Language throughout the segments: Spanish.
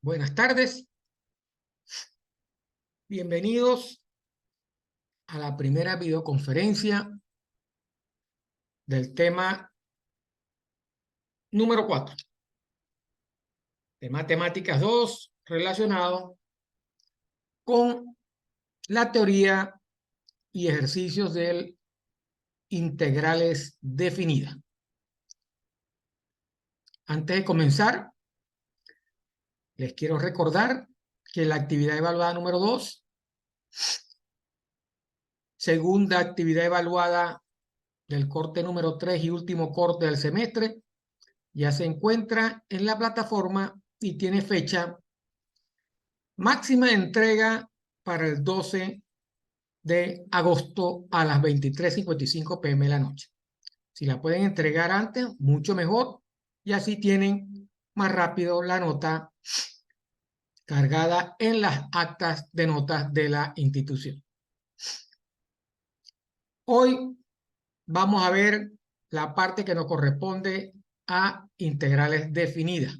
Buenas tardes, bienvenidos a la primera videoconferencia del tema número 4 de Matemáticas 2 relacionado con la teoría y ejercicios del integrales definidas. Antes de comenzar, les quiero recordar que la actividad evaluada número 2, segunda actividad evaluada del corte número 3 y último corte del semestre, ya se encuentra en la plataforma y tiene fecha máxima de entrega para el 12 de agosto a las 23:55 p.m. de la noche. Si la pueden entregar antes, mucho mejor, y así tienen más rápido la nota cargada en las actas de notas de la institución. Hoy vamos a ver la parte que nos corresponde a integrales definidas.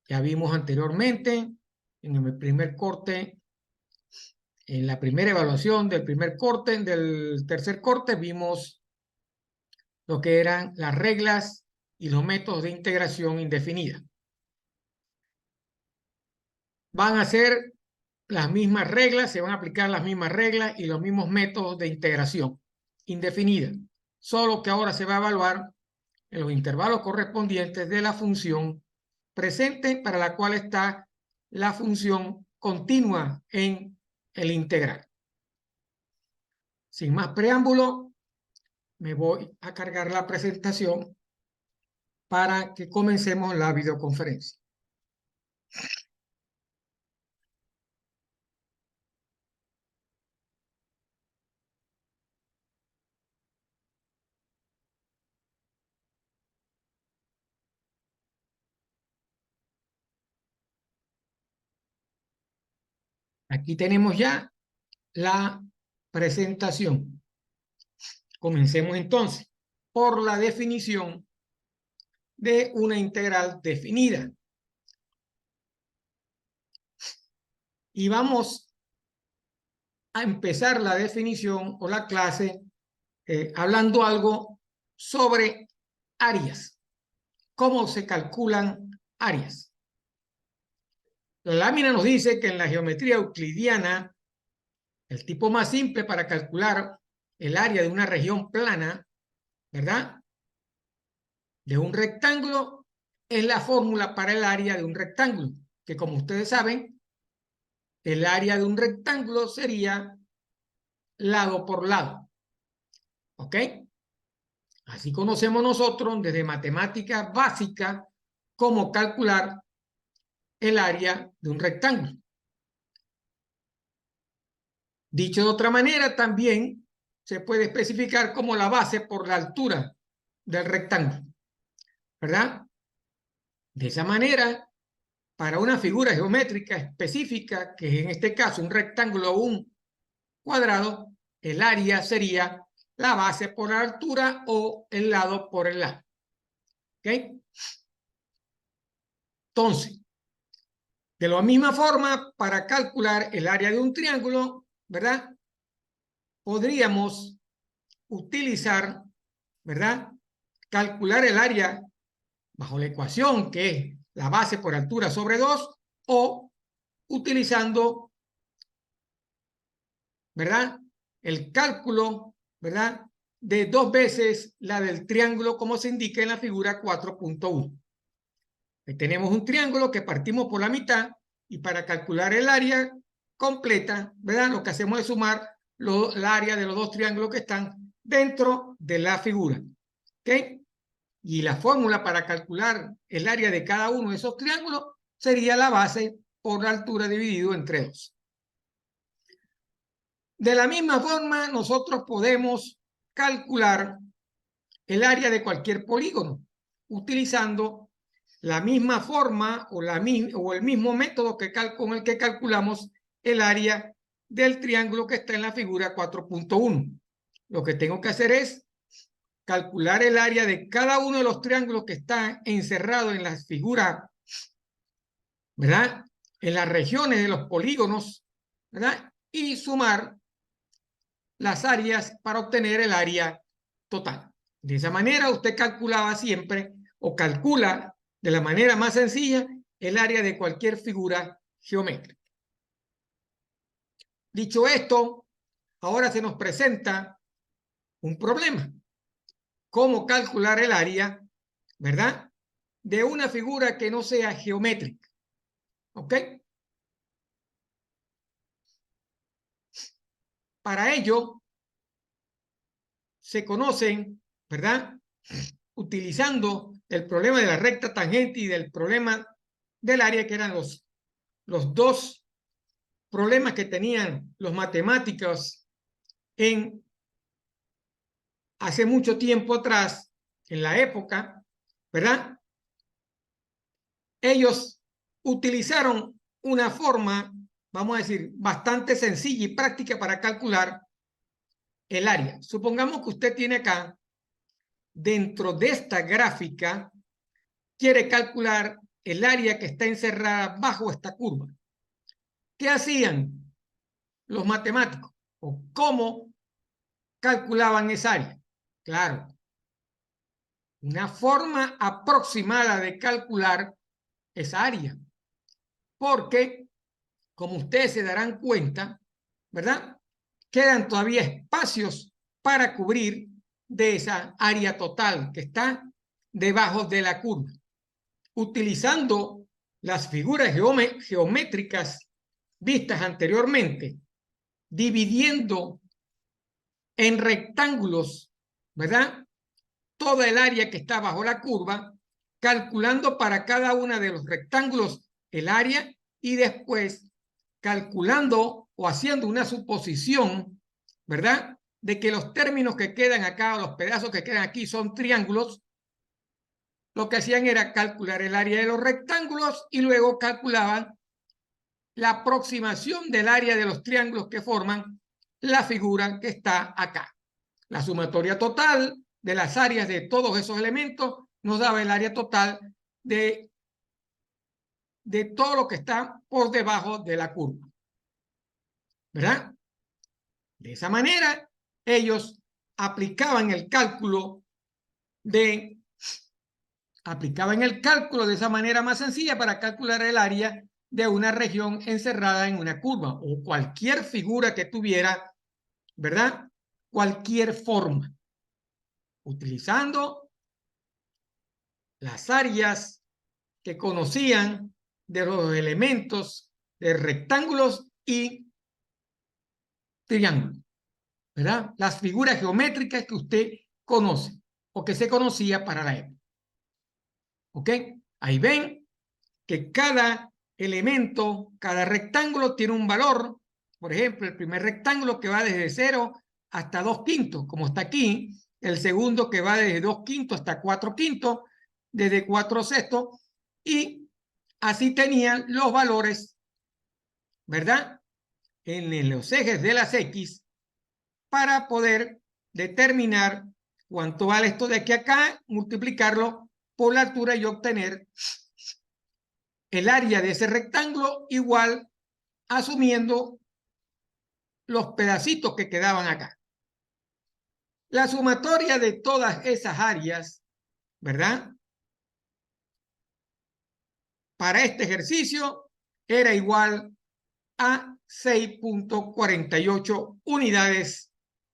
Ya vimos anteriormente en el primer corte, en la primera evaluación del primer corte, del tercer corte, vimos lo que eran las reglas y los métodos de integración indefinida. Van a ser las mismas reglas, se van a aplicar las mismas reglas y los mismos métodos de integración indefinida, solo que ahora se va a evaluar en los intervalos correspondientes de la función presente para la cual está la función continua en el integral. Sin más preámbulo, me voy a cargar la presentación para que comencemos la videoconferencia. Aquí tenemos ya la presentación. Comencemos entonces por la definición de una integral definida. Y vamos a empezar la definición o la clase hablando algo sobre áreas. ¿Cómo se calculan áreas? La lámina nos dice que en la geometría euclidiana, el tipo más simple para calcular el área de una región plana, ¿verdad?, de un rectángulo, es la fórmula para el área de un rectángulo, que como ustedes saben, el área de un rectángulo sería lado por lado. ¿Ok? Así conocemos nosotros desde matemáticas básicas cómo calcular el área de un rectángulo. Dicho de otra manera, también se puede especificar como la base por la altura del rectángulo, ¿verdad? De esa manera, para una figura geométrica específica, que es en este caso un rectángulo o un cuadrado, el área sería la base por la altura o el lado por el lado. ¿Ok? Entonces, de la misma forma, para calcular el área de un triángulo, ¿verdad?, podríamos utilizar, ¿verdad?, calcular el área bajo la ecuación que es la base por altura sobre 2 o utilizando, ¿verdad?, el cálculo, ¿verdad?, de 2 veces la del triángulo como se indica en la figura 4.1. Tenemos un triángulo que partimos por la mitad y para calcular el área completa, ¿verdad?, lo que hacemos es sumar la área de los dos triángulos que están dentro de la figura. ¿Ok? Y la fórmula para calcular el área de cada uno de esos triángulos sería la base por la altura dividido entre 2. De la misma forma, nosotros podemos calcular el área de cualquier polígono utilizando la misma forma o el mismo método con el que calculamos el área del triángulo que está en la figura 4.1. Lo que tengo que hacer es calcular el área de cada uno de los triángulos que están encerrados en la figura ¿verdad? En las regiones de los polígonos, ¿verdad? Y sumar las áreas para obtener el área total. De esa manera usted calculaba siempre o calcula de la manera más sencilla el área de cualquier figura geométrica. Dicho esto, ahora se nos presenta un problema. ¿Cómo calcular el área, verdad? De una figura que no sea geométrica. ¿Ok? Para ello, se conocen, ¿verdad? Utilizando el problema de la recta tangente y del problema del área, que eran los dos problemas que tenían los matemáticos en hace mucho tiempo atrás, en la época, ¿verdad? Ellos utilizaron una forma, vamos a decir, bastante sencilla y práctica para calcular el área. Supongamos que usted tiene acá, dentro de esta gráfica, quiere calcular el área que está encerrada bajo esta curva. ¿Qué hacían los matemáticos? ¿O cómo calculaban esa área? Claro, una forma aproximada de calcular esa área. Porque, como ustedes se darán cuenta, ¿verdad? Quedan todavía espacios para cubrir de esa área total que está debajo de la curva. Utilizando las figuras geométricas vistas anteriormente, dividiendo en rectángulos, ¿verdad? Toda el área que está bajo la curva, calculando para cada uno de los rectángulos el área y después calculando o haciendo una suposición, ¿verdad? De que los términos que quedan acá o los pedazos que quedan aquí son triángulos. Lo que hacían era calcular el área de los rectángulos y luego calculaban la aproximación del área de los triángulos que forman la figura que está acá. La sumatoria total de las áreas de todos esos elementos nos daba el área total de todo lo que está por debajo de la curva. ¿Verdad? De esa manera, ellos aplicaban el cálculo de esa manera más sencilla para calcular el área de una región encerrada en una curva o cualquier figura que tuviera, ¿verdad? Cualquier forma, utilizando las áreas que conocían de los elementos de rectángulos y triángulos, ¿verdad? Las figuras geométricas que usted conoce o que se conocía para la época. ¿Ok? Ahí ven que cada elemento, cada rectángulo tiene un valor. Por ejemplo, el primer rectángulo que va desde 0 hasta 2/5, como está aquí. El segundo que va desde 2/5 hasta 4/5, desde 4/6. Y así tenían los valores, ¿verdad? En los ejes de las X para poder determinar cuánto vale esto de aquí a acá, multiplicarlo por la altura y obtener el área de ese rectángulo igual asumiendo los pedacitos que quedaban acá. La sumatoria de todas esas áreas, ¿verdad? Para este ejercicio era igual a 6.48 unidades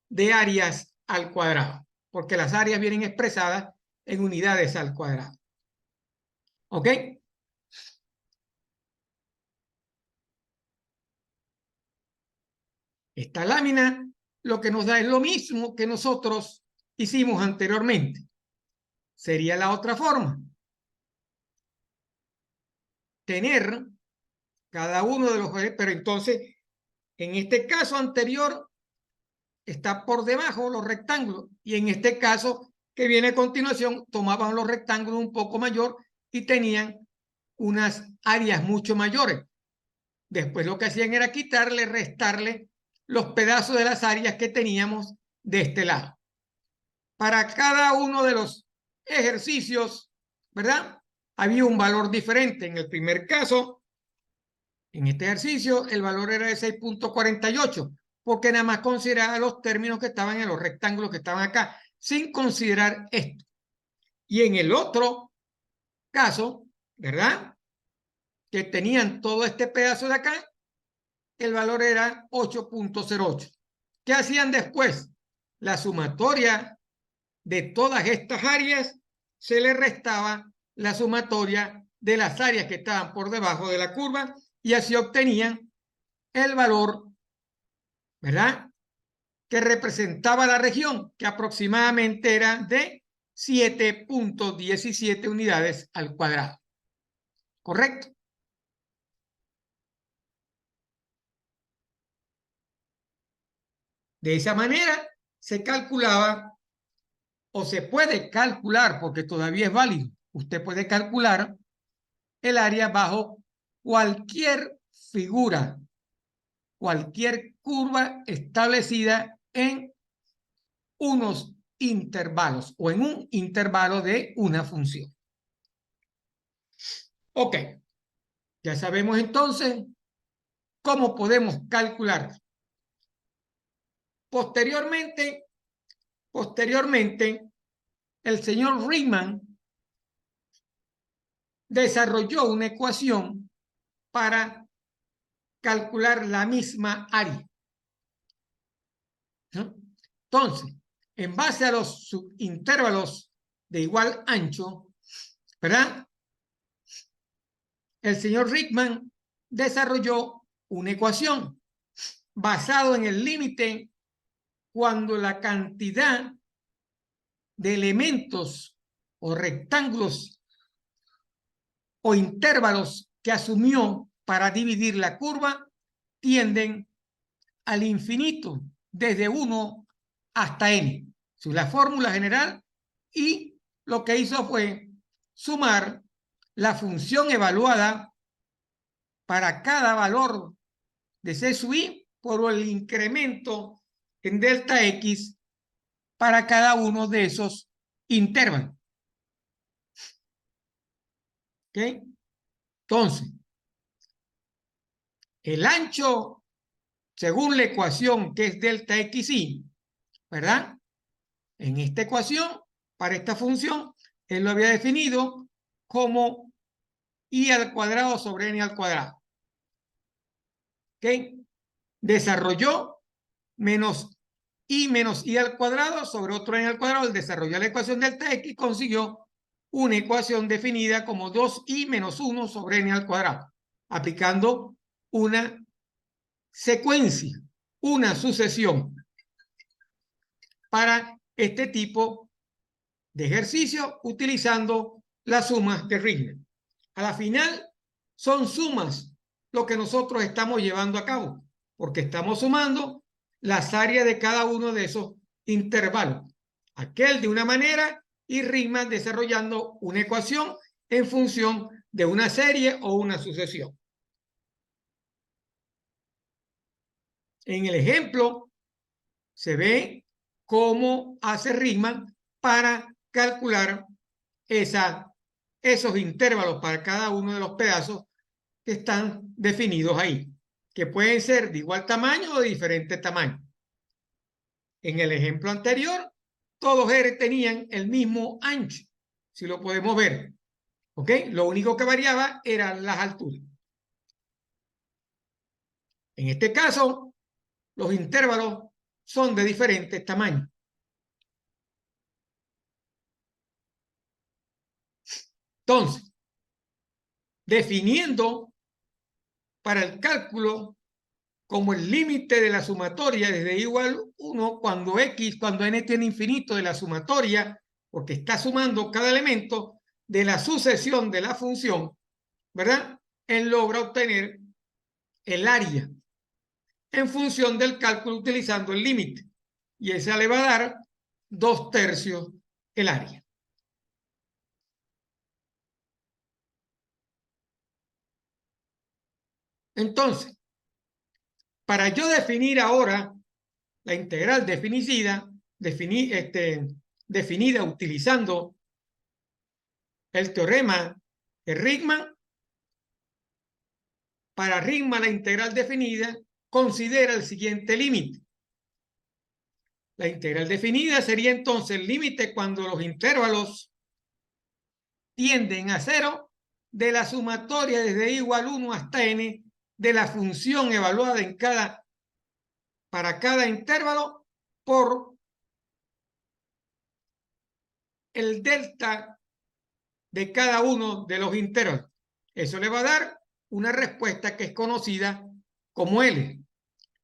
de áreas al cuadrado, porque las áreas vienen expresadas en unidades al cuadrado. ¿Ok? Esta lámina lo que nos da es lo mismo que nosotros hicimos anteriormente. Sería la otra forma. Tener cada uno de los, pero entonces, en este caso anterior, está por debajo los rectángulos, y en este caso que viene a continuación, tomaban los rectángulos un poco mayor y tenían unas áreas mucho mayores. Después lo que hacían era quitarle, restarle los pedazos de las áreas que teníamos de este lado. Para cada uno de los ejercicios, ¿verdad? Había un valor diferente. En el primer caso, En este ejercicio el valor era de 6.48, porque nada más consideraba los términos que estaban en los rectángulos que estaban acá, sin considerar esto. Y en el otro caso, ¿verdad?, que tenían todo este pedazo de acá, el valor era 8.08. ¿Qué hacían después? La sumatoria de todas estas áreas se le restaba la sumatoria de las áreas que estaban por debajo de la curva y así obtenían el valor, ¿verdad?, que representaba la región, que aproximadamente era de 7.17 unidades al cuadrado. ¿Correcto? De esa manera se calculaba, o se puede calcular, porque todavía es válido, usted puede calcular el área bajo cualquier figura, cualquier curva establecida en unos intervalos o en un intervalo de una función. Ok, ya sabemos entonces cómo podemos calcular. Posteriormente, el señor Riemann desarrolló una ecuación para calcular la misma área, ¿no? Entonces, en base a los subintervalos de igual ancho, ¿verdad?, el señor Riemann desarrolló una ecuación basado en el límite cuando la cantidad de elementos o rectángulos o intervalos que asumió para dividir la curva tienden al infinito, desde 1 hasta n. Es la fórmula general, y lo que hizo fue sumar la función evaluada para cada valor de C sub i por el incremento en delta X para cada uno de esos intervalos. ¿Ok? Entonces, el ancho, según la ecuación que es delta xi, ¿verdad?, en esta ecuación, para esta función, él lo había definido como i al cuadrado sobre n al cuadrado. ¿Ok? Desarrolló menos i al cuadrado sobre otro n al cuadrado. Al desarrollar la ecuación delta x, consiguió una ecuación definida como 2i menos 1 sobre n al cuadrado, aplicando una secuencia, una sucesión para este tipo de ejercicio utilizando las sumas de Riemann. A la final son sumas lo que nosotros estamos llevando a cabo, porque estamos sumando las áreas de cada uno de esos intervalos. Aquel de una manera y Riemann desarrollando una ecuación en función de una serie o una sucesión. En el ejemplo se ve cómo hace Riemann para calcular esos intervalos para cada uno de los pedazos que están definidos ahí, que pueden ser de igual tamaño o de diferente tamaño. En el ejemplo anterior, todos tenían el mismo ancho, si lo podemos ver. ¿Ok? Lo único que variaba eran las alturas. En este caso, los intervalos son de diferentes tamaños. Entonces, definiendo para el cálculo como el límite de la sumatoria desde igual 1 cuando n tiene infinito de la sumatoria, porque está sumando cada elemento de la sucesión de la función, ¿verdad? Él logra obtener el área en función del cálculo utilizando el límite, y esa le va a dar 2/3 el área. Entonces, para yo definir ahora la integral definida utilizando el teorema de Riemann, para Riemann la integral definida considera el siguiente límite. La integral definida sería entonces el límite cuando los intervalos tienden a cero de la sumatoria desde igual 1 hasta n de la función evaluada para cada intervalo por el delta de cada uno de los intervalos. Eso le va a dar una respuesta que es conocida como L.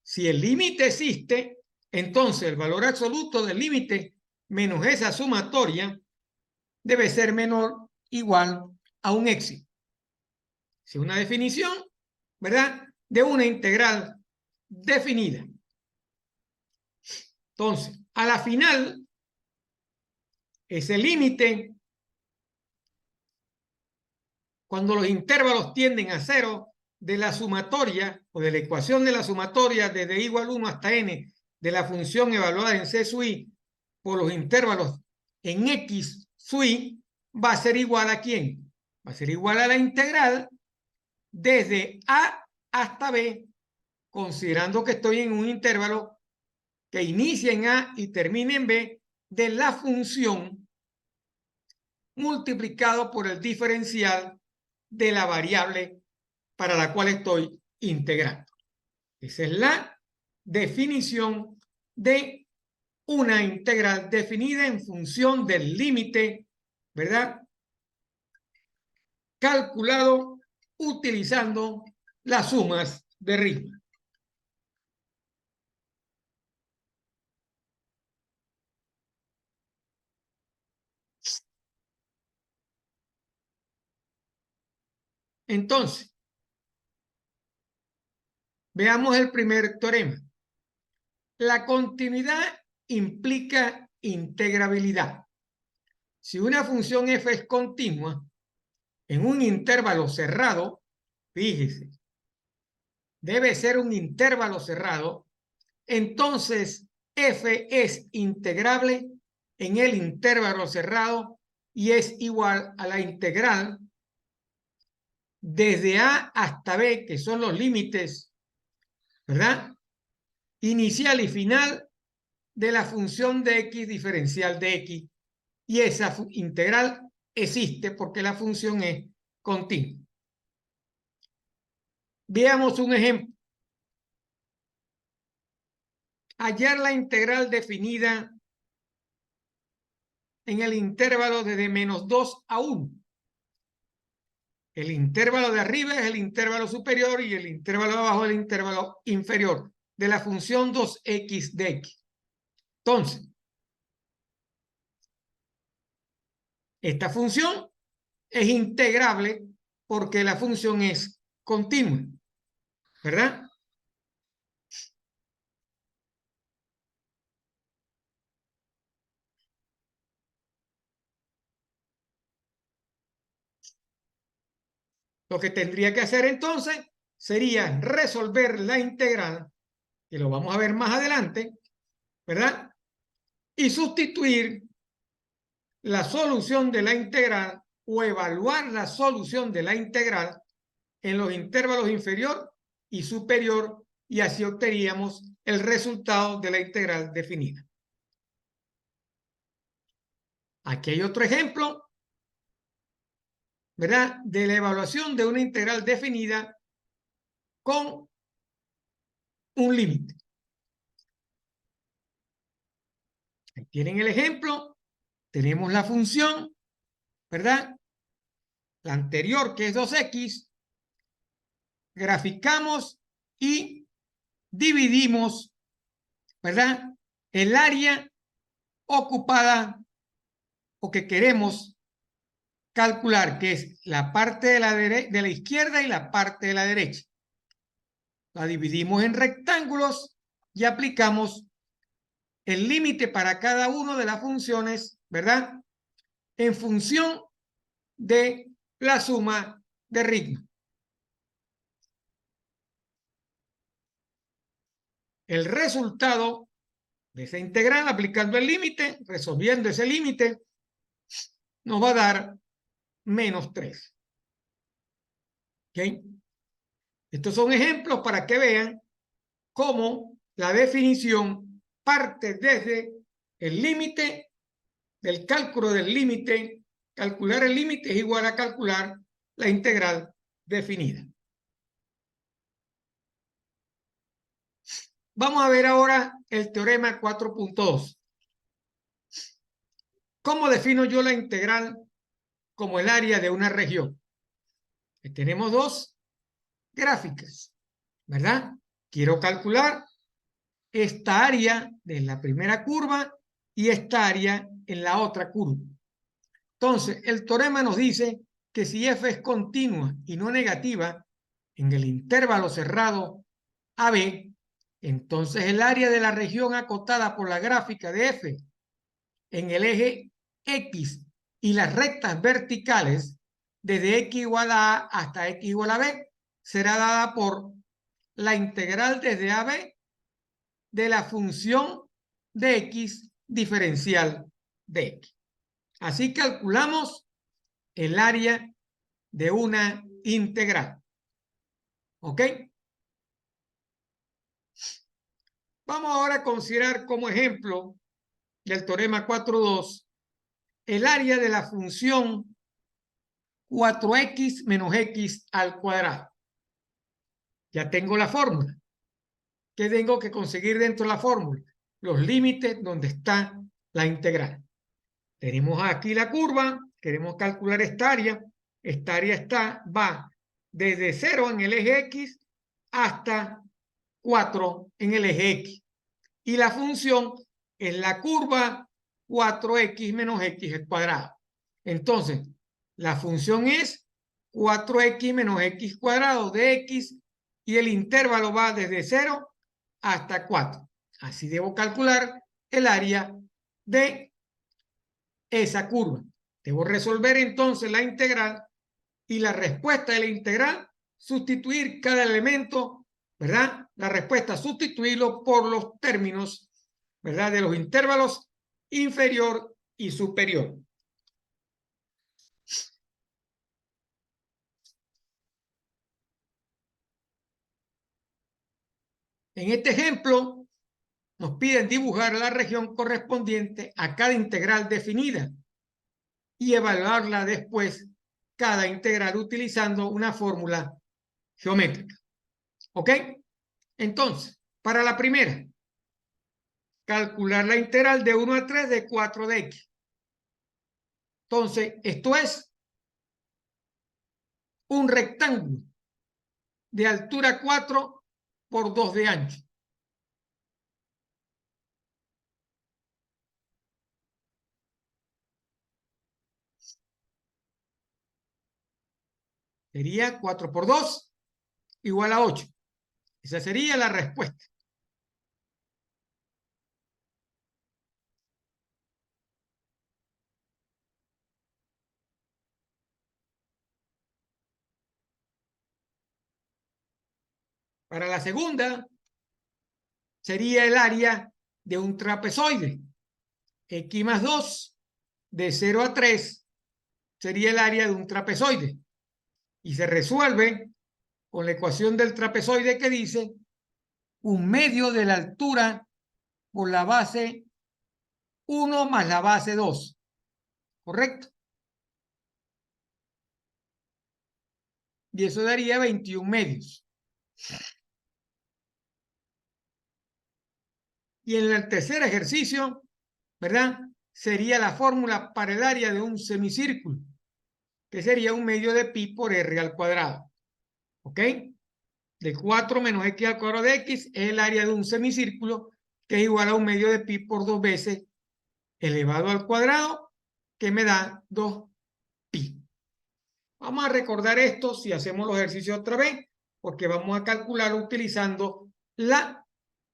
Si el límite existe, entonces el valor absoluto del límite menos esa sumatoria debe ser menor o igual a un éxito. Es una definición, ¿verdad?, de una integral definida. Entonces, a la final, ese límite, cuando los intervalos tienden a cero, de la sumatoria o de la ecuación de la sumatoria desde igual 1 hasta n de la función evaluada en C sub i por los intervalos en X sub i va a ser igual a ¿quién? Va a ser igual a la integral desde A hasta B, considerando que estoy en un intervalo que inicia en A y termina en B, de la función multiplicado por el diferencial de la variable para la cual estoy integrando. Esa es la definición de una integral definida en función del límite, ¿verdad?, calculado utilizando las sumas de Riemann. Entonces, veamos el primer teorema. La continuidad implica integrabilidad. Si una función f es continua en un intervalo cerrado, fíjese, debe ser un intervalo cerrado, entonces f es integrable en el intervalo cerrado y es igual a la integral desde A hasta B, que son los límites, ¿verdad?, inicial y final de la función de x diferencial de x, y esa integral existe porque la función es continua. Veamos un ejemplo. Hallar la integral definida en el intervalo desde -2 a 1. El intervalo de arriba es el intervalo superior y el intervalo de abajo es el intervalo inferior de la función 2x de x. Entonces, esta función es integrable porque la función es continua, ¿verdad? Lo que tendría que hacer entonces sería resolver la integral, que lo vamos a ver más adelante, ¿verdad?, y sustituir la solución de la integral o evaluar la solución de la integral en los intervalos inferior y superior, y así obteníamos el resultado de la integral definida. Aquí hay otro ejemplo, ¿verdad?, de la evaluación de una integral definida con un límite. Ahí tienen el ejemplo, tenemos la función, ¿verdad?, la anterior, que es 2x, graficamos y dividimos, ¿verdad?, el área ocupada o que queremos calcular, que es la parte de la izquierda y la parte de la derecha. La dividimos en rectángulos y aplicamos el límite para cada una de las funciones, ¿verdad?, en función de la suma de Riemann. El resultado de esa integral, aplicando el límite, resolviendo ese límite, nos va a dar -3. ¿Ok? Estos son ejemplos para que vean cómo la definición parte desde el límite, del cálculo del límite. Calcular el límite es igual a calcular la integral definida. Vamos a ver ahora el teorema 4.2. ¿Cómo defino yo la integral como el área de una región? Tenemos dos gráficas, ¿verdad? Quiero calcular esta área de la primera curva y esta área en la otra curva. Entonces, el teorema nos dice que si f es continua y no negativa en el intervalo cerrado AB, entonces el área de la región acotada por la gráfica de f en el eje X y las rectas verticales desde X igual a A hasta X igual a B será dada por la integral desde AB de la función de X diferencial de X. Así calculamos el área de una integral. ¿Ok? Vamos ahora a considerar como ejemplo del teorema 4.2 el área de la función 4x menos x al cuadrado. Ya tengo la fórmula. ¿Qué tengo que conseguir dentro de la fórmula? Los límites donde está la integral. Tenemos aquí la curva, queremos calcular esta área. Esta área va desde 0 en el eje X hasta 4 en el eje X. Y la función es la curva 4x menos x al cuadrado. Entonces, la función es 4x menos x cuadrado de x y el intervalo va desde 0 hasta 4. Así debo calcular el área de esa curva. Debo resolver entonces la integral y la respuesta de la integral, sustituir cada elemento, ¿verdad? La respuesta, sustituirlo por los términos, ¿verdad? De los intervalos inferior y superior. En este ejemplo, nos piden dibujar la región correspondiente a cada integral definida y evaluarla después, cada integral utilizando una fórmula geométrica. ¿Ok? Entonces, para la primera, calcular la integral de 1 a 3 de 4 de x. Entonces, esto es un rectángulo de altura 4 por 2 de ancho. Sería 4 por 2 igual a 8. Esa sería la respuesta. Para la segunda, sería el área de un trapezoide. X más 2 de 0 a 3 sería el área de un trapezoide. Y se resuelve con la ecuación del trapezoide que dice 1/2 de la altura por la base 1 más la base 2. ¿Correcto? Y eso daría 21 medios. Y en el tercer ejercicio, ¿verdad? Sería la fórmula para el área de un semicírculo, que sería 1/2 de pi por r al cuadrado. ¿Ok? De 4 menos x al cuadrado de x es el área de un semicírculo, que es igual a 1/2 de pi por 2 veces elevado al cuadrado, que me da 2pi. Vamos a recordar esto si hacemos los ejercicios otra vez, porque vamos a calcular utilizando la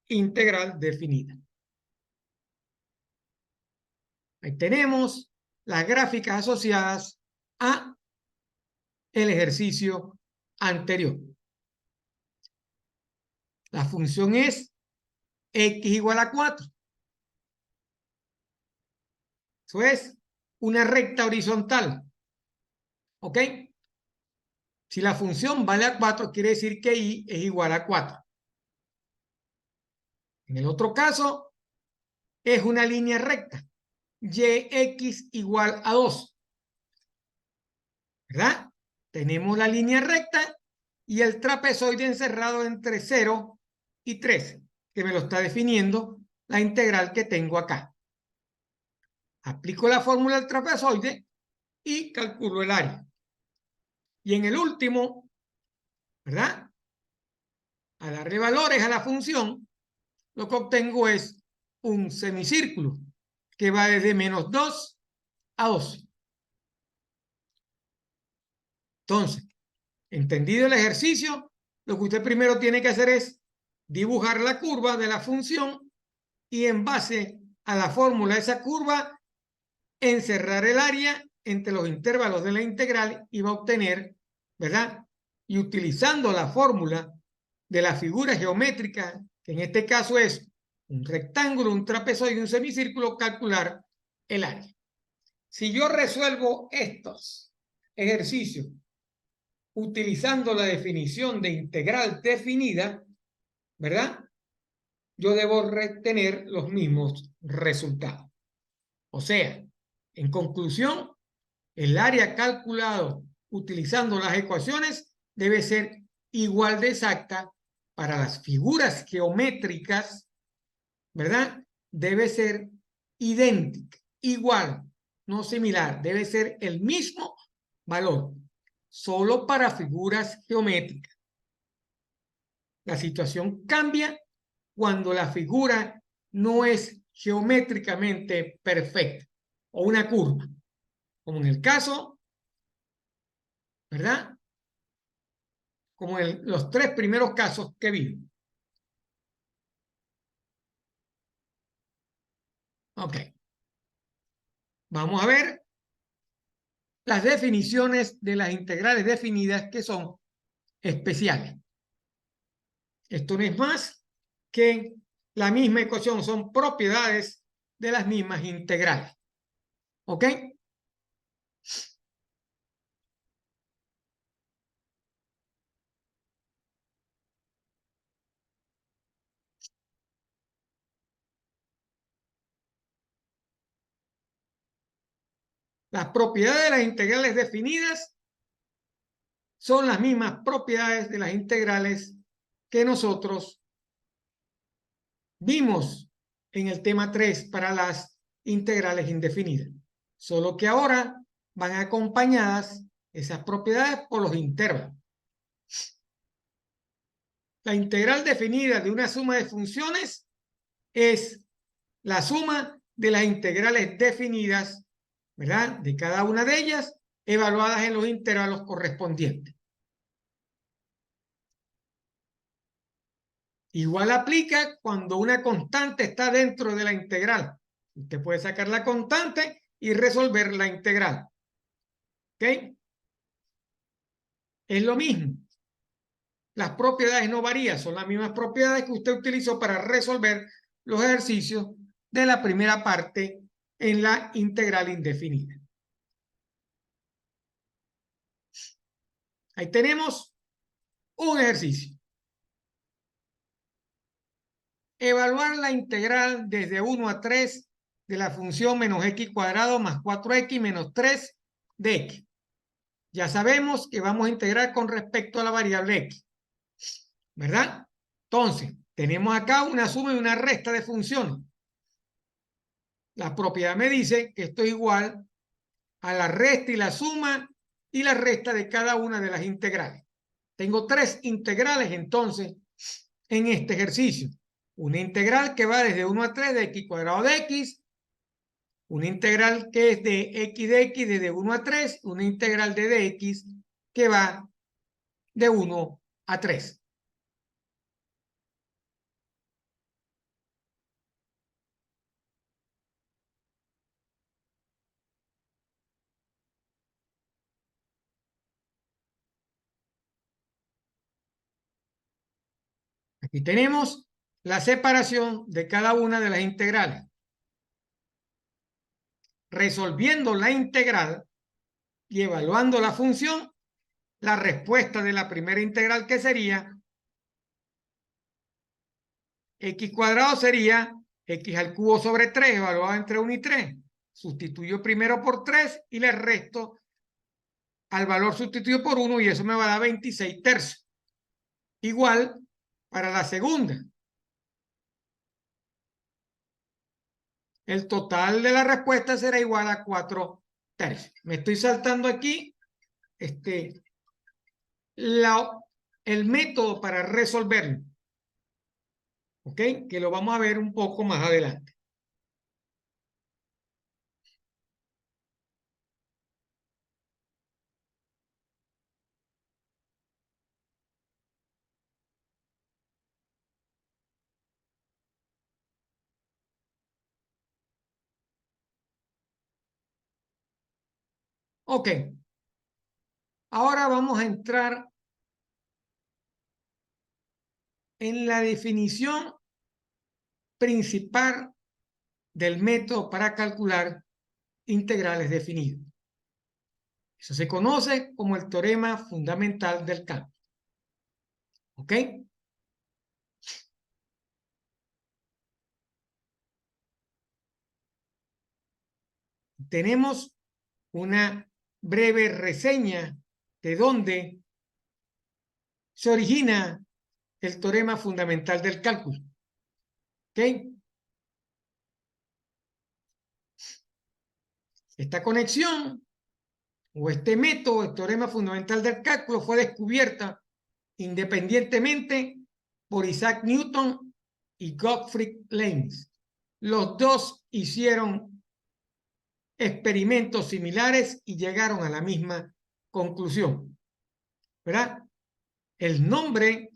integral definida. Ahí tenemos las gráficas asociadas a el ejercicio anterior. La función es x igual a 4. Eso es una recta horizontal. ¿Ok? Si la función vale a 4, quiere decir que y es igual a 4. En el otro caso, es una línea recta. Yx igual a 2. ¿Verdad? Tenemos la línea recta y el trapezoide encerrado entre 0 y 3, que me lo está definiendo la integral que tengo acá. Aplico la fórmula del trapezoide y calculo el área. Y en el último, ¿verdad? A darle valores a la función, lo que obtengo es un semicírculo que va desde -2 a 12. Entonces, entendido el ejercicio, lo que usted primero tiene que hacer es dibujar la curva de la función y en base a la fórmula de esa curva, encerrar el área entre los intervalos de la integral y va a obtener, ¿verdad? Y utilizando la fórmula de la figura geométrica, que en este caso es un rectángulo, un trapezoide y un semicírculo, calcular el área. Si yo resuelvo estos ejercicios utilizando la definición de integral definida, ¿verdad? Yo debo tener los mismos resultados. O sea, en conclusión, el área calculado utilizando las ecuaciones debe ser igual de exacta para las figuras geométricas, ¿verdad? Debe ser idéntica, igual, no similar, debe ser el mismo valor, solo para figuras geométricas. La situación cambia cuando la figura no es geométricamente perfecta o una curva, como en el caso, ¿verdad? Como en los 3 primeros casos que vi. Ok. Vamos a ver las definiciones de las integrales definidas que son especiales. Esto no es más que la misma ecuación, son propiedades de las mismas integrales. ¿Ok? Las propiedades de las integrales definidas son las mismas propiedades de las integrales que nosotros vimos en el tema 3 para las integrales indefinidas. Solo que ahora van acompañadas esas propiedades por los intervalos. La integral definida de una suma de funciones es la suma de las integrales definidas, ¿verdad? De cada una de ellas, evaluadas en los intervalos correspondientes. Igual aplica cuando una constante está dentro de la integral. Usted puede sacar la constante y resolver la integral. ¿Ok? Es lo mismo. Las propiedades no varían, son las mismas propiedades que usted utilizó para resolver los ejercicios de la primera parte en la integral indefinida. Ahí tenemos un ejercicio. Evaluar la integral desde 1 a 3 de la función menos x cuadrado más 4x menos 3 de x. Ya sabemos que vamos a integrar con respecto a la variable x, ¿verdad? Entonces, tenemos acá una suma y una resta de funciones. La propiedad me dice que esto es igual a la resta y la suma y la resta de cada una de las integrales. Tengo 3 integrales entonces en este ejercicio. Una integral que va desde 1 a 3 de x cuadrado de x, una integral que es de x desde 1 a 3, una integral de dx que va de 1 a 3. Aquí tenemos la separación de cada una de las integrales. Resolviendo la integral y evaluando la función, la respuesta de la primera integral, que sería x cuadrado, sería x al cubo sobre 3 evaluado entre 1 y 3. Sustituyo primero por 3 y le resto al valor sustituido por 1 y eso me va a dar 26 tercios. Igual para la segunda. El total de la respuesta será igual a 4 tercios. Me estoy saltando aquí el método para resolverlo. ¿Ok? Que lo vamos a ver un poco más adelante. Ok. Ahora vamos a entrar en la definición principal del método para calcular integrales definidos. Eso se conoce como el teorema fundamental del cálculo. ¿Ok? Tenemos una breve reseña de dónde se origina el teorema fundamental del cálculo. ¿Ok? Esta conexión o este método, el teorema fundamental del cálculo, fue descubierta independientemente por Isaac Newton y Gottfried Leibniz. Los dos hicieron experimentos similares y llegaron a la misma conclusión, ¿verdad? El nombre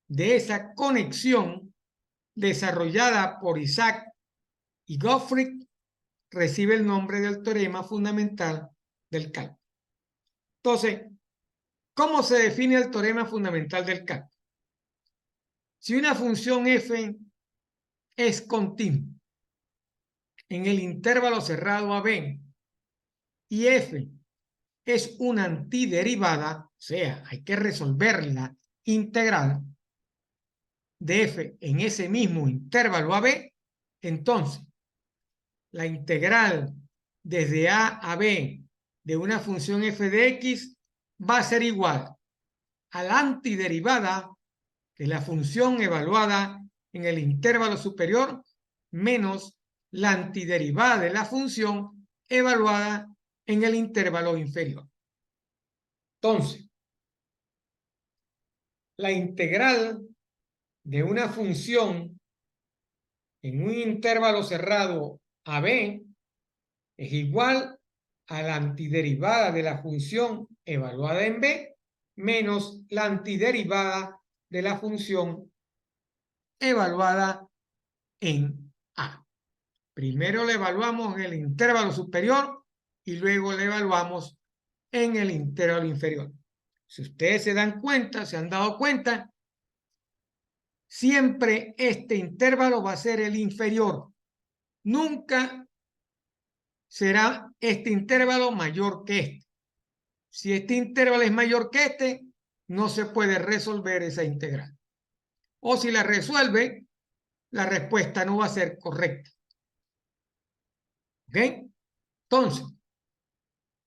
de esa conexión desarrollada por Isaac y Gottfried recibe el nombre del teorema fundamental del cálculo. Entonces, ¿cómo se define el teorema fundamental del cálculo? Si una función f es continua en el intervalo cerrado AB y f es una antiderivada, o sea, hay que resolver la integral de f en ese mismo intervalo AB, entonces la integral desde A a B de una función f de x va a ser igual a la antiderivada de la función evaluada en el intervalo superior menos la antiderivada de la función evaluada en el intervalo inferior. Entonces, la integral de una función en un intervalo cerrado a b es igual a la antiderivada de la función evaluada en b menos la antiderivada de la función evaluada en a. Primero la evaluamos en el intervalo superior y luego la evaluamos en el intervalo inferior. Si ustedes se dan cuenta, se han dado cuenta, siempre este intervalo va a ser el inferior. Nunca será este intervalo mayor que este. Si este intervalo es mayor que este, no se puede resolver esa integral. O si la resuelve, la respuesta no va a ser correcta. ¿Ok? Entonces,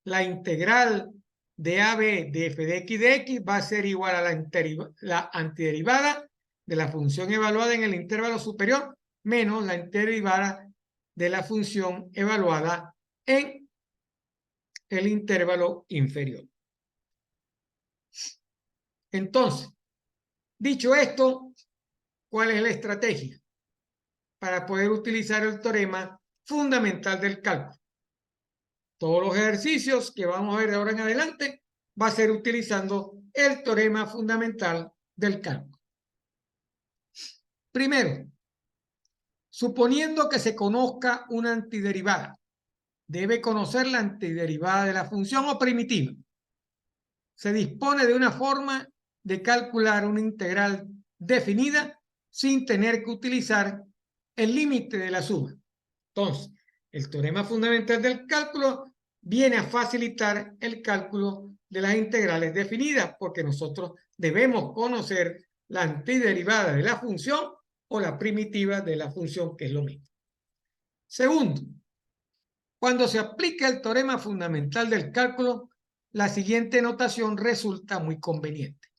la integral de AB de f de x va a ser igual a la antiderivada de la función evaluada en el intervalo superior menos la antiderivada de la función evaluada en el intervalo inferior. Entonces, dicho esto, ¿cuál es la estrategia para poder utilizar el teorema fundamental del cálculo? Todos los ejercicios que vamos a ver de ahora en adelante va a ser utilizando el teorema fundamental del cálculo. Primero, suponiendo que se conozca una antiderivada, debe conocer la antiderivada de la función o primitiva. Se dispone de una forma de calcular una integral definida sin tener que utilizar el límite de la suma. Entonces, el teorema fundamental del cálculo viene a facilitar el cálculo de las integrales definidas, porque nosotros debemos conocer la antiderivada de la función o la primitiva de la función, que es lo mismo. Segundo, cuando se aplica el teorema fundamental del cálculo, la siguiente notación resulta muy conveniente.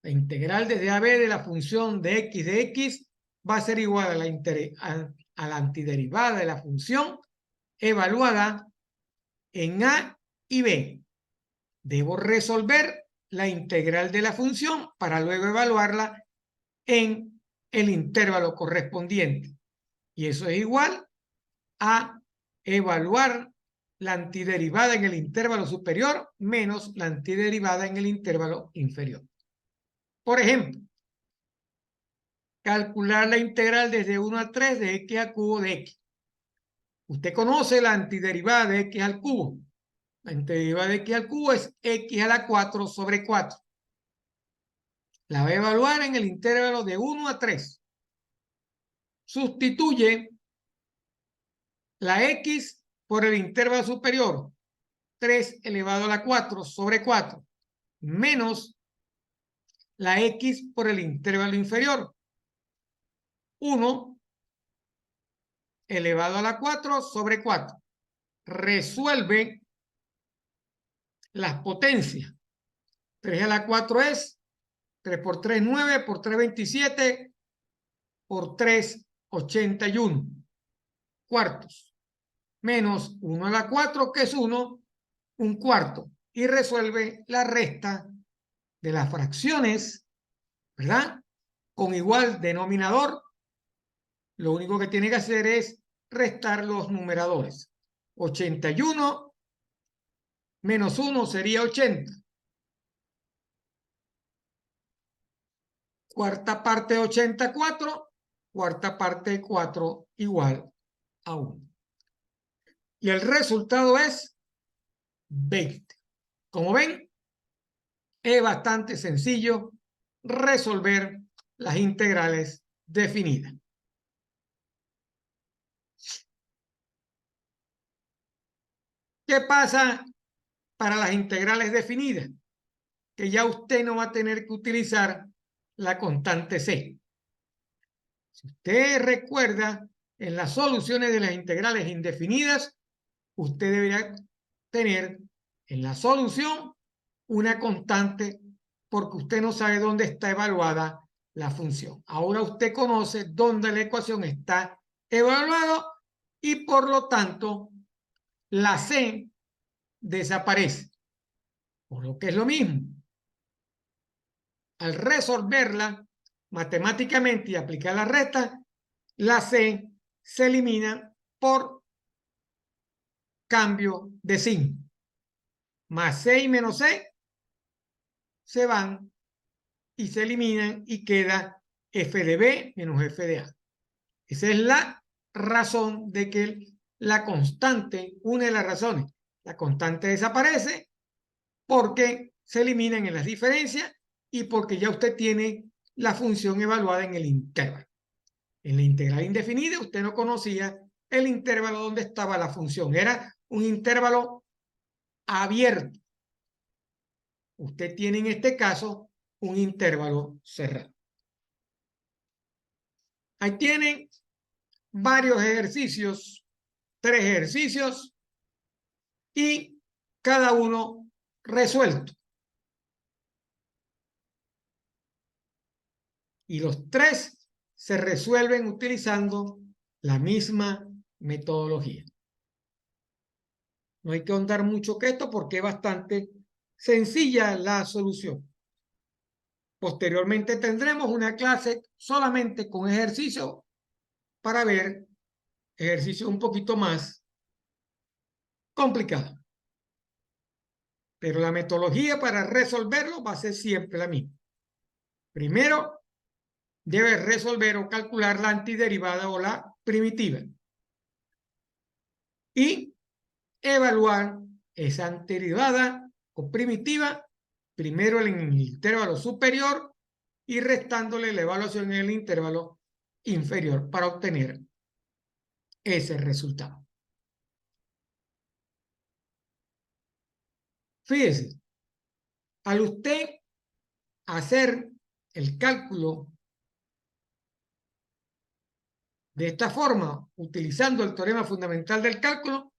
La integral desde a b de la función de x va a ser igual a la antiderivada de la función evaluada en a y b. Debo resolver la integral de la función para luego evaluarla en el intervalo correspondiente. Y eso es igual a evaluar la antiderivada en el intervalo superior menos la antiderivada en el intervalo inferior. Por ejemplo, calcular la integral desde 1 a 3 de x al cubo de x. Usted conoce la antiderivada de x al cubo. La antiderivada de x al cubo es x a la 4 sobre 4. La va a evaluar en el intervalo de 1 a 3. Sustituye la x por el intervalo superior, 3 elevado a la 4 sobre 4, menos la x por el intervalo inferior, 1 elevado a la 4 sobre 4. Resuelve las potencias. 3 a la 4 es 3 por 3, 9, por 3, 27, por 3, 81 cuartos, menos 1 a la 4, que es 1, un cuarto, y resuelve la resta de las fracciones, ¿verdad? Con igual denominador. Lo único que tiene que hacer es restar los numeradores. 81 menos 1 sería 80. Cuarta parte de 84, cuarta parte de 4 igual a 1. Y el resultado es 20. Como ven, es bastante sencillo resolver las integrales definidas. ¿Qué pasa para las integrales definidas? Que ya usted no va a tener que utilizar la constante c. Si usted recuerda, en las soluciones de las integrales indefinidas, usted debería tener en la solución una constante, porque usted no sabe dónde está evaluada la función. Ahora usted conoce dónde la ecuación está evaluada y por lo tanto la c desaparece. Por lo que es lo mismo. Al resolverla matemáticamente y aplicar la resta, la c se elimina por cambio de signo. Más c y menos c se van y se eliminan y queda f de b menos f de a. Esa es la razón de que la constante, una de las razones, la constante desaparece porque se eliminan en las diferencias y porque ya usted tiene la función evaluada en el intervalo. En la integral indefinida usted no conocía el intervalo donde estaba la función. Era un intervalo abierto. Usted tiene en este caso un intervalo cerrado. Ahí tienen varios ejercicios, 3 ejercicios y cada uno resuelto. Y los 3 se resuelven utilizando la misma metodología. No hay que ahondar mucho que esto porque es bastante sencilla la solución. Posteriormente tendremos una clase solamente con ejercicio para ver ejercicios un poquito más complicados. Pero la metodología para resolverlo va a ser siempre la misma. Primero, debe resolver o calcular la antiderivada o la primitiva. Y evaluar esa antiderivada o primitiva primero en el intervalo superior y restándole la evaluación en el intervalo inferior para obtener ese resultado. Fíjese, al usted hacer el cálculo de esta forma, utilizando el teorema fundamental del cálculo,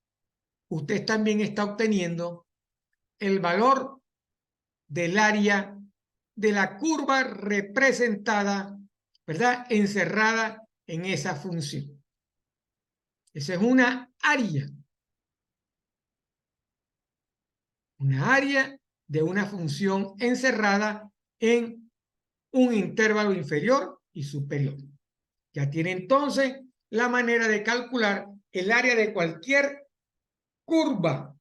usted también está obteniendo el valor del área de la curva representada, ¿verdad?, encerrada en esa función. Esa es una área de una función encerrada en un intervalo inferior y superior. Ya tiene entonces la manera de calcular el área de cualquier curva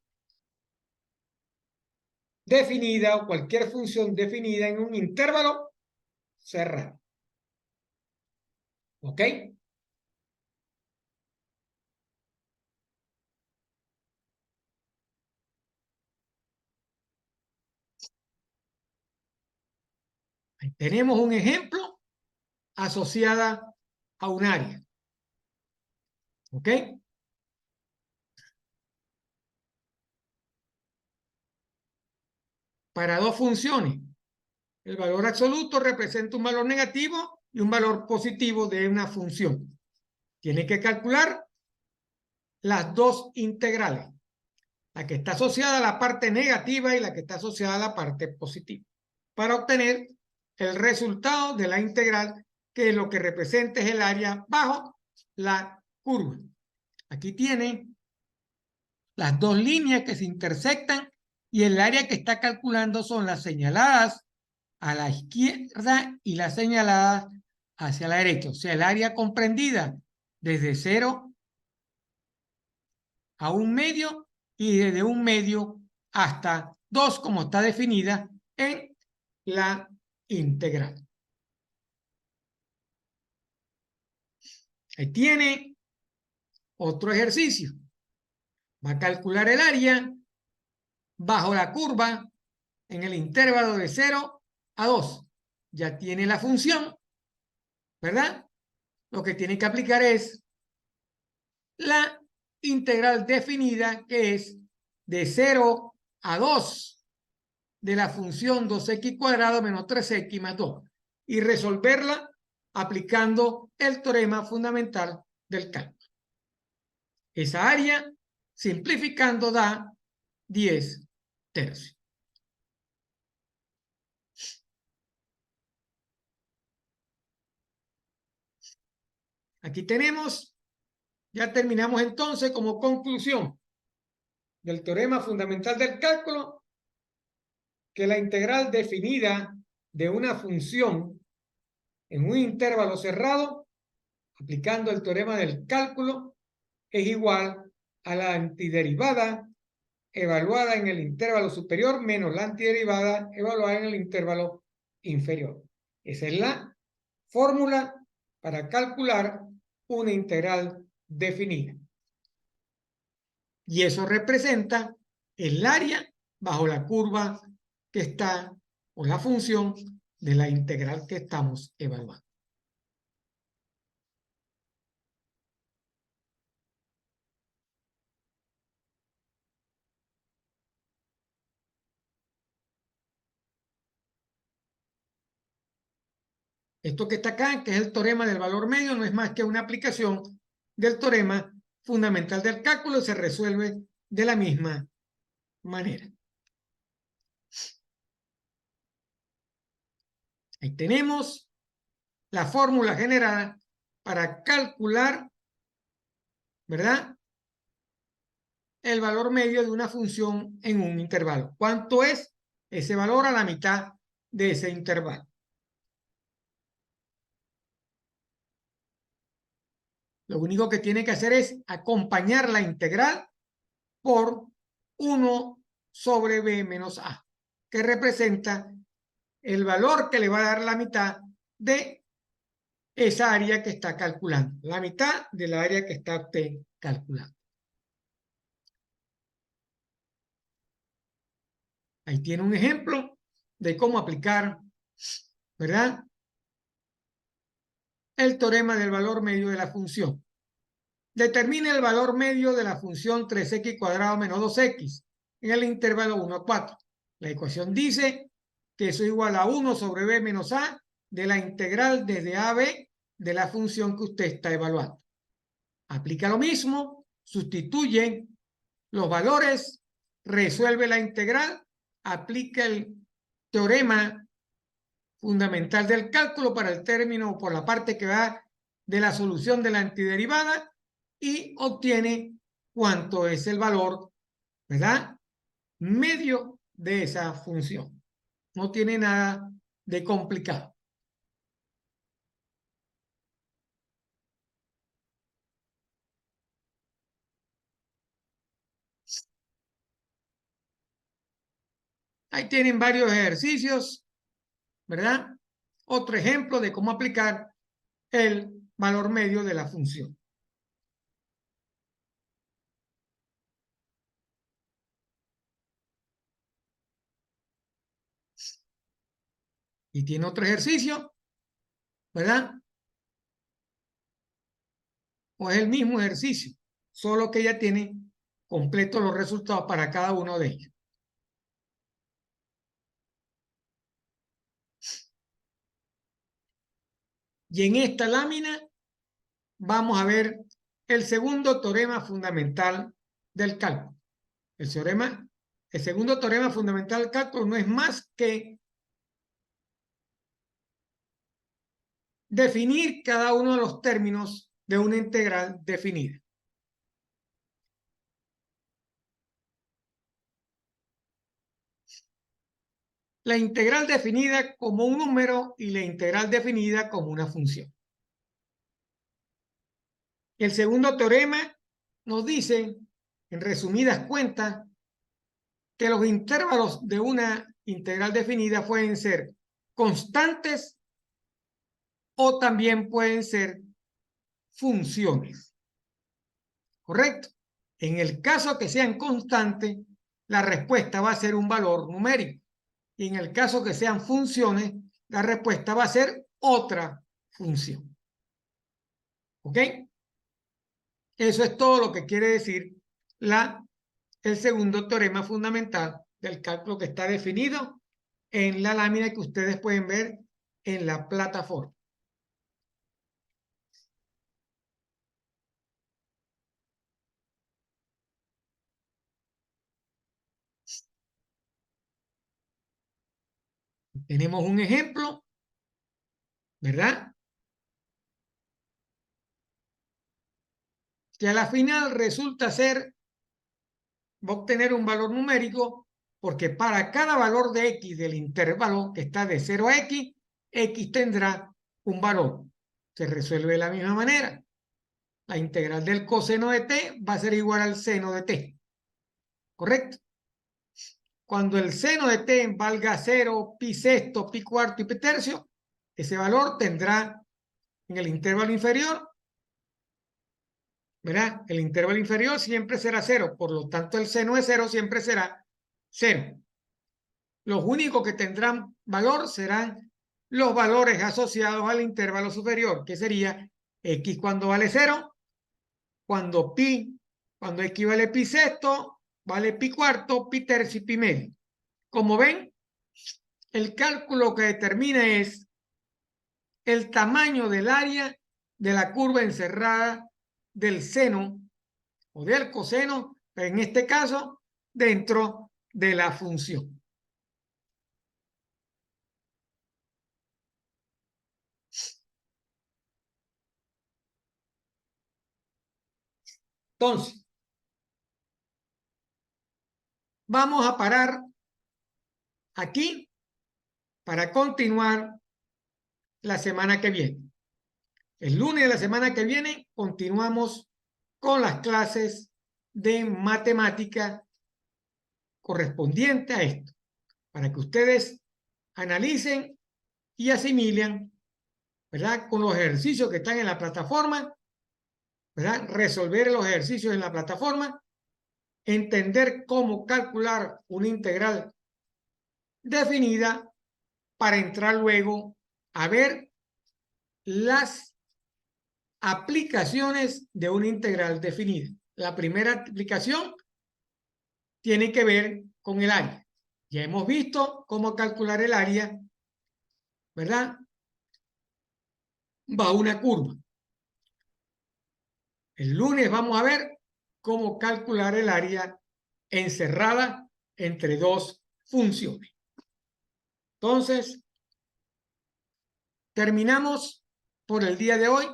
definida o cualquier función definida en un intervalo cerrado. ¿Ok? Ahí tenemos un ejemplo asociada a un área. ¿Ok? Para dos funciones. El valor absoluto representa un valor negativo y un valor positivo de una función. Tiene que calcular las dos integrales. La que está asociada a la parte negativa y la que está asociada a la parte positiva. Para obtener el resultado de la integral, que lo que representa es el área bajo la curva. Aquí tiene las dos líneas que se intersectan y el área que está calculando son las señaladas a la izquierda y las señaladas hacia la derecha. O sea, el área comprendida desde 0 a 1/2 y desde 1/2 hasta 2, como está definida en la integral. Ahí tiene otro ejercicio. Va a calcular el área bajo la curva en el intervalo de 0 a 2. Ya tiene la función, ¿verdad? Lo que tiene que aplicar es la integral definida, que es de 0 a 2 de la función 2x² menos 3x más 2 y resolverla aplicando el teorema fundamental del cálculo. Esa área, simplificando, da 10 tercios. Aquí tenemos, ya terminamos entonces como conclusión del teorema fundamental del cálculo, que la integral definida de una función en un intervalo cerrado, aplicando el teorema del cálculo, es igual a la antiderivada evaluada en el intervalo superior menos la antiderivada evaluada en el intervalo inferior. Esa es la fórmula para calcular una integral definida. Y eso representa el área bajo la curva que está, o la función de la integral que estamos evaluando. Esto que está acá, que es el teorema del valor medio, no es más que una aplicación del teorema fundamental del cálculo y se resuelve de la misma manera. Ahí tenemos la fórmula generada para calcular, ¿verdad?, el valor medio de una función en un intervalo. ¿Cuánto es ese valor a la mitad de ese intervalo? Lo único que tiene que hacer es acompañar la integral por 1 sobre b menos a, que representa el valor que le va a dar la mitad de esa área que está calculando, la mitad del área que está usted calculando. Ahí tiene un ejemplo de cómo aplicar, ¿verdad?, el teorema del valor medio de la función. Determine el valor medio de la función 3x² menos 2x en el intervalo 1 a 4. La ecuación dice que eso es igual a 1 sobre b menos a de la integral desde a a b de la función que usted está evaluando. Aplica lo mismo, sustituye los valores, resuelve la integral, aplica el teorema fundamental del cálculo para el término o por la parte que va de la solución de la antiderivada y obtiene cuánto es el valor, ¿verdad? Medio de esa función. No tiene nada de complicado. Ahí tienen varios ejercicios, ¿verdad? Otro ejemplo de cómo aplicar el valor medio de la función. Y tiene otro ejercicio, ¿verdad? O es el mismo ejercicio, solo que ya tiene completos los resultados para cada uno de ellos. Y en esta lámina vamos a ver el segundo teorema fundamental del cálculo. El segundo teorema fundamental del cálculo no es más que definir cada uno de los términos de una integral definida. La integral definida como un número y la integral definida como una función. El segundo teorema nos dice, en resumidas cuentas, que los intervalos de una integral definida pueden ser constantes o también pueden ser funciones. ¿Correcto? En el caso que sean constantes, la respuesta va a ser un valor numérico. Y en el caso que sean funciones, la respuesta va a ser otra función. ¿Ok? Eso es todo lo que quiere decir el segundo teorema fundamental del cálculo que está definido en la lámina que ustedes pueden ver en la plataforma. Tenemos un ejemplo, ¿verdad? Que a la final resulta ser, va a obtener un valor numérico porque para cada valor de x del intervalo que está de 0 a x tendrá un valor. Se resuelve de la misma manera. La integral del coseno de t va a ser igual al seno de t. ¿Correcto? Cuando el seno de t valga 0, pi sexto, pi cuarto y pi tercio, ese valor tendrá en el intervalo inferior, ¿verdad? El intervalo inferior siempre será 0, por lo tanto el seno de 0 siempre será 0. Los únicos que tendrán valor serán los valores asociados al intervalo superior, que sería x cuando vale 0, cuando x vale pi sexto, vale pi cuarto, pi tercio y pi medio. Como ven, el cálculo que determina es el tamaño del área de la curva encerrada del seno o del coseno, en este caso, dentro de la función. Entonces, vamos a parar aquí para continuar la semana que viene. El lunes de la semana que viene continuamos con las clases de matemática correspondiente a esto, para que ustedes analicen y asimilen, ¿verdad? Con los ejercicios que están en la plataforma, ¿verdad? Resolver los ejercicios en la plataforma, entender cómo calcular una integral definida para entrar luego a ver las aplicaciones de una integral definida. La primera aplicación tiene que ver con el área. Ya hemos visto cómo calcular el área, ¿verdad? Va una curva. El lunes vamos a ver cómo calcular el área encerrada entre dos funciones. Entonces, terminamos por el día de hoy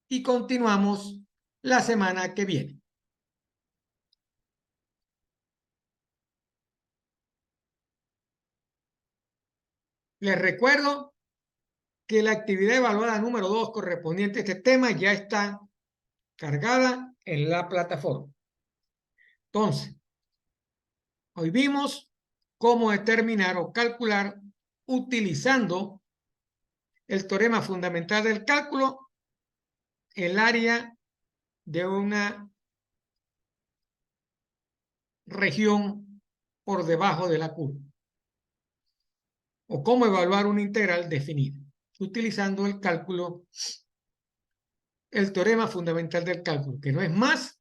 y continuamos la semana que viene. Les recuerdo que la actividad evaluada número 2 correspondiente a este tema ya está cargada en la plataforma. Entonces, hoy vimos cómo determinar o calcular utilizando el teorema fundamental del cálculo el área de una región por debajo de la curva. O cómo evaluar una integral definida utilizando el cálculo, el teorema fundamental del cálculo, que no es más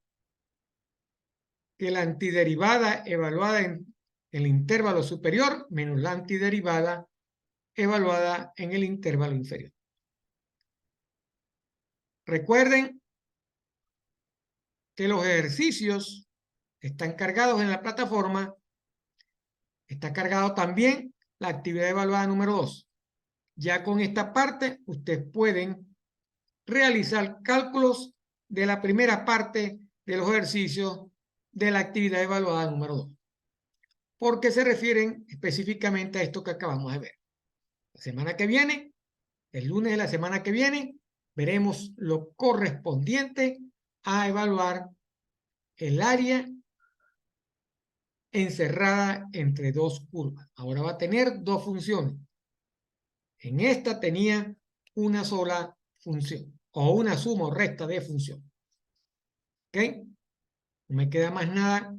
que la antiderivada evaluada en el intervalo superior menos la antiderivada evaluada en el intervalo inferior. Recuerden que los ejercicios están cargados en la plataforma. Está cargado también la actividad evaluada número 2. Ya con esta parte ustedes pueden realizar cálculos de la primera parte de los ejercicios de la actividad evaluada número 2, porque se refieren específicamente a esto que acabamos de ver. La semana que viene, el lunes de la semana que viene, veremos lo correspondiente a evaluar el área encerrada entre dos curvas. Ahora va a tener dos funciones. En esta tenía una sola función o una suma o resta de función. ¿Ok? No me queda más nada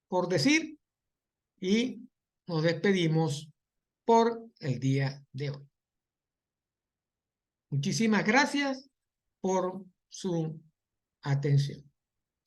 por decir y nos despedimos por el día de hoy. Muchísimas gracias por su atención.